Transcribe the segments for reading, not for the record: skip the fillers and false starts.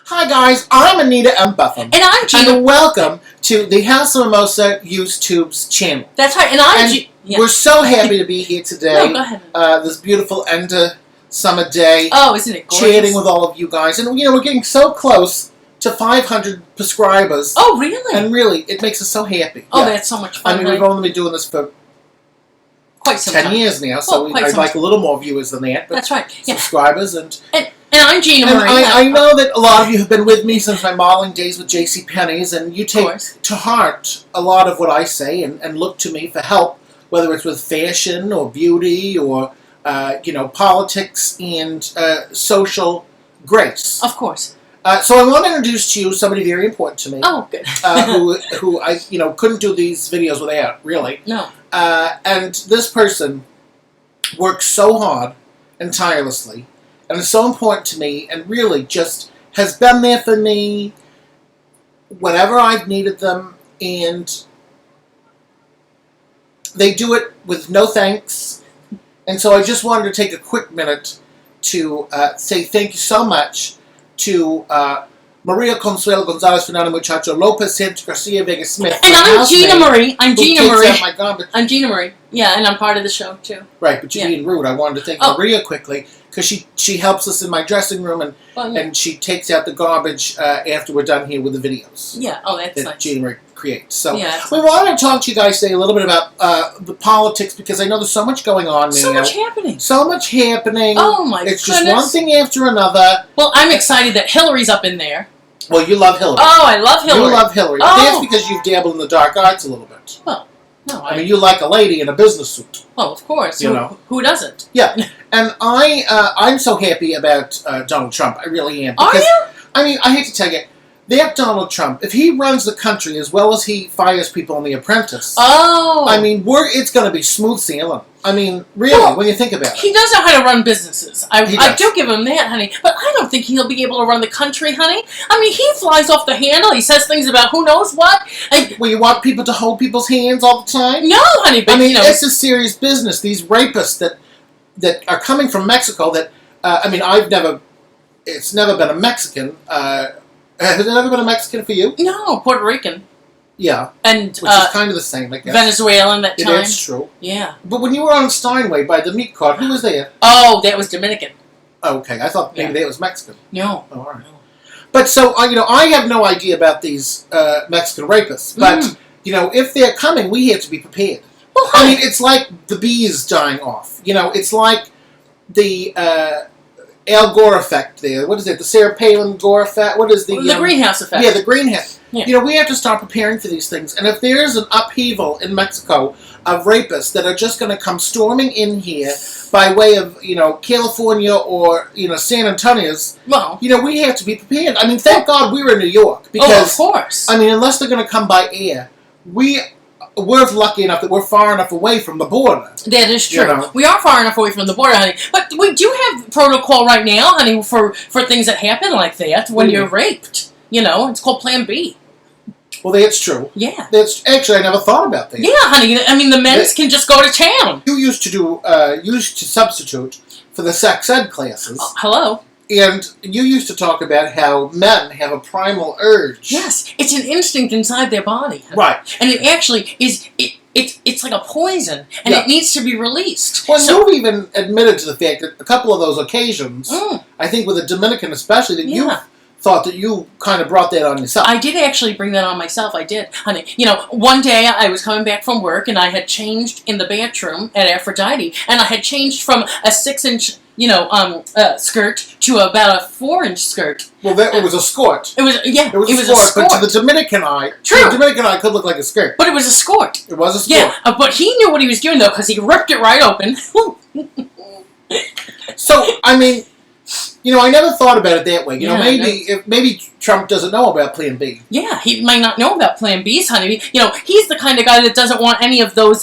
Hi guys, I'm Anita M. Buffum. And I'm Gina. And welcome to the House of Mimosa YouTube's channel. That's right. And I'm Gina. Yeah. We're so happy to be here today. No, go ahead. This beautiful end of summer day. Oh, isn't it gorgeous? Chatting with all of you guys. And we're getting so close to 500 subscribers. Oh, really? And really, it makes us so happy. Oh, that's so much fun. I mean, we've only been doing this for quite some 10 time. years now, so I'd like a little more viewers than that. But that's right. Yeah. Subscribers and I'm Gina Marie. I know that a lot of you have been with me since my modeling days with JCPenney's, and you take to heart a lot of what I say and look to me for help, whether it's with fashion or beauty or politics and social grace. Of course. So I want to introduce to you somebody very important to me. Oh, good. who I couldn't do these videos without, really. No. And this person works so hard and tirelessly, and it's so important to me, and really just has been there for me whenever I've needed them, and they do it with no thanks. And so I just wanted to take a quick minute to say thank you so much to Maria Consuelo Gonzalez Fernando Muchacho Lopez Santos Garcia Vega Smith. And I'm Gina Marie. I'm Gina Marie. I'm Gina Marie. Yeah, and I'm part of the show too. Right, but you're being rude. I wanted to thank Maria quickly because she helps us in my dressing room and she takes out the garbage after we're done here with the videos. Yeah. Oh, that's nice. Gina Marie creates. So yeah, we wanted to talk to you guys today a little bit about the politics, because I know there's so much going on. So much happening. So much happening. Oh my goodness. It's just one thing after another. Well, I'm excited that Hillary's up in there. Well, you love Hillary. Oh, I love Hillary. You love Hillary. But that's because you've dabbled in the dark arts a little bit. Well, no. I mean, you like a lady in a business suit. Well, of course. Who doesn't? Yeah. And I'm so happy about Donald Trump. I really am. Are you? I mean, I hate to tell you, that Donald Trump, if he runs the country as well as he fires people on The Apprentice, I mean, it's going to be smooth sailing. I mean, really, when you think about it. He does know how to run businesses. I do give him that, honey. But I don't think he'll be able to run the country, honey. I mean, he flies off the handle. He says things about who knows what. Well, you want people to hold people's hands all the time? No, honey. But, I mean, it's a serious business. These rapists that are coming from Mexico that, I mean, it's never been a Mexican. Has it ever been a Mexican for you? No, Puerto Rican. Yeah. And which is kind of the same, I guess. Venezuelan that time. It's true. Yeah. But when you were on Steinway by the meat cart, who was there? Oh, that was Dominican. Okay, I thought maybe that was Mexican. No. Oh, all right. No. But so, I have no idea about these Mexican rapists. But, if they're coming, we have to be prepared. Well, I mean, it's like the bees dying off. It's like the Al Gore effect there. What is it? The Sarah Palin Gore effect? What is the greenhouse effect? Yeah, the greenhouse. Yeah. We have to start preparing for these things. And if there is an upheaval in Mexico of rapists that are just going to come storming in here by way of, California or, San Antonio's, well, we have to be prepared. I mean, thank God we're in New York. Because, of course. I mean, unless they're going to come by air, we're lucky enough that we're far enough away from the border. That is true. We are far enough away from the border, honey. But we do have protocol right now, honey, for things that happen like that when you're raped. It's called Plan B. Well, that's true. Yeah. That's actually, I never thought about that. Yeah, honey. I mean, the men's can just go to town. You used to substitute for the sex ed classes. Hello. And you used to talk about how men have a primal urge. Yes, it's an instinct inside their body. Right. And it actually is. It's like a poison, and it needs to be released. Well, you've even admitted to the fact that a couple of those occasions, I think with the Dominican especially, that you thought that you kind of brought that on yourself. I did actually bring that on myself. I did, honey. One day I was coming back from work, and I had changed in the bathroom at Aphrodite, and I had changed from a 6-inch, skirt to about a 4-inch skirt. Well, it was a skirt. It was a skirt. But to the Dominican eye, the Dominican eye could look like a skirt. But it was a skirt. It was a skirt. Yeah, but he knew what he was doing though, because he ripped it right open. So, I mean, I never thought about it that way. Maybe Trump doesn't know about Plan B. Yeah, he might not know about Plan B's, honey. He's the kind of guy that doesn't want any of those,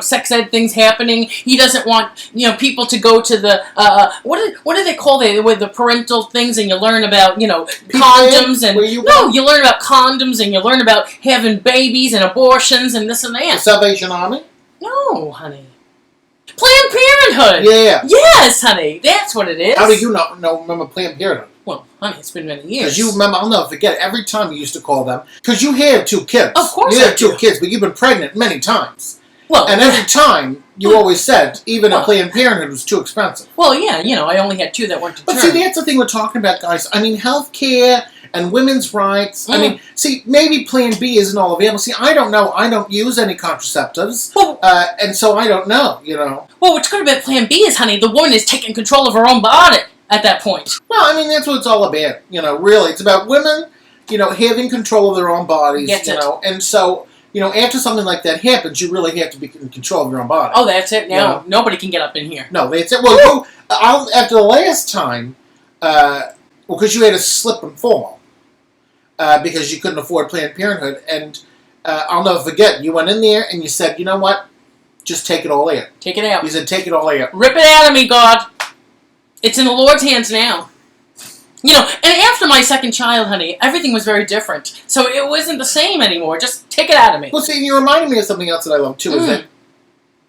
sex ed things happening. He doesn't want, people to go to the, what do they call it, with the parental things, and you learn about, condoms, and, you learn about condoms, and you learn about having babies and abortions and this and that. The Salvation Army? No, honey. Planned Parenthood. Yeah. Yes, honey. That's what it is. How do you not remember Planned Parenthood? Well, honey, it's been many years. Because you remember, I'll never forget, every time you used to call them, because you had 2 kids. Of course you had 2 kids, but you've been pregnant many times. Well, and every time, you always said, even a Planned Parenthood was too expensive. Well, yeah, I only had 2 that weren't determined. But see, that's the thing we're talking about, guys. I mean, healthcare and women's rights. I mean, see, maybe Plan B isn't all available. See, I don't know. I don't use any contraceptives. Well, and so I don't know, Well, what's good about Plan B is, honey, the woman is taking control of her own body at that point. Well, I mean, that's what it's all about. Really. It's about women, having control of their own bodies, And so, after something like that happens, you really have to be in control of your own body. Oh, that's it. Now, nobody can get up in here. No, that's it. Well, after the last time, because you had to slip and fall, because you couldn't afford Planned Parenthood, and I'll never forget, you went in there and you said, you know what? Just take it all out. Take it out. You said, take it all out. Rip it out of me, God. It's in the Lord's hands now. And after my second child, honey, everything was very different. So it wasn't the same anymore. Just take it out of me. Well, see, you reminded me of something else that I love, too, is that,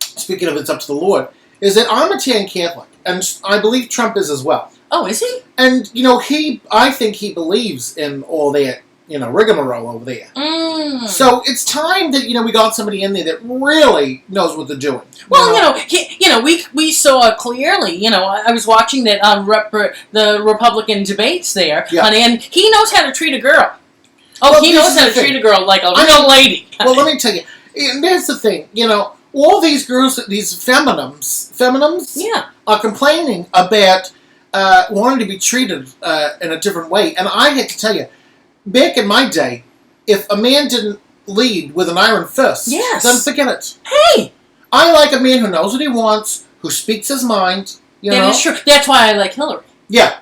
speaking of it's up to the Lord, is that I'm a Italian Catholic, and I believe Trump is as well. Oh, is he? And, I think he believes in all that, rigmarole over there. So it's time that, we got somebody in there that really knows what they're doing. Well, we saw clearly, I was watching that the Republican debates there, honey, and he knows how to treat a girl. Oh, well, he knows how to treat a girl like a real lady. Well, let me tell you, and that's the thing, all these girls, these feminines, are complaining about wanting to be treated in a different way. And I had to tell you, back in my day, if a man didn't lead with an iron fist, then forget it. Hey! I like a man who knows what he wants, who speaks his mind, That is true. That's why I like Hillary. Yeah.